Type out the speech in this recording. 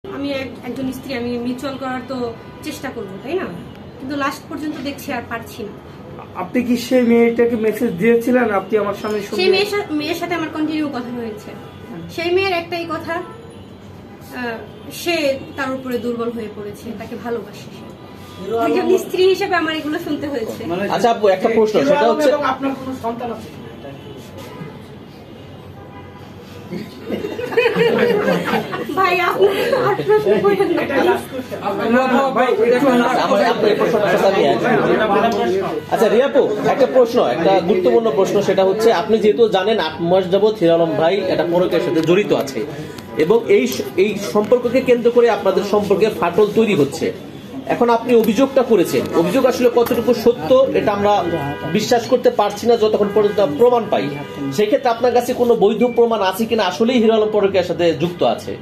আমি একজন স্ত্রী, আমি মিউচুয়াল করার তো চেষ্টা করবো, তাই না? কিন্তু লাস্ট পর্যন্ত দেখছি আর পারছি না। আপনি কি সেই মেয়েটাকে মেসেজ দিয়েছিলেন আপনি আমার সামনে? সেই মেয়ের সাথে আমার কন্টিনিউ কথা হয়েছে। সেই মেয়ের একটাই কথা, সে তার উপরে দুর্বল হয়ে পড়েছে, তাকে ভালোবাসে। একজন স্ত্রী হিসেবে আমার এগুলো শুনতে হয়েছে। আচ্ছা আপু, একটা প্রশ্ন, সেটা হচ্ছে আপনার কোনো সন্তান আছে? ভাই আচ্ছা রিয়াপু, একটা প্রশ্ন, একটা গুরুত্বপূর্ণ প্রশ্ন, সেটা হচ্ছে আপনি যেহেতু জানেন 8 মাস যাবৎ হিরো আলম ভাই একটা পরকীয়ার সাথে জড়িত আছে এবং এই সম্পর্ককে কেন্দ্র করে আপনাদের সম্পর্কে ফাটল তৈরি হচ্ছে, এখন আপনি অভিযোগটা করেছেন, অভিযোগ আসলে কতটুকু সত্য এটা আমরা বিশ্বাস করতে পারছি না যতক্ষণ পর্যন্ত প্রমাণ পাই। সেই ক্ষেত্রে আপনার কাছে কোনো বৈধ প্রমাণ আছে কিনা আসলেই হিরো আলম পরকীয়ার সাথে যুক্ত আছে?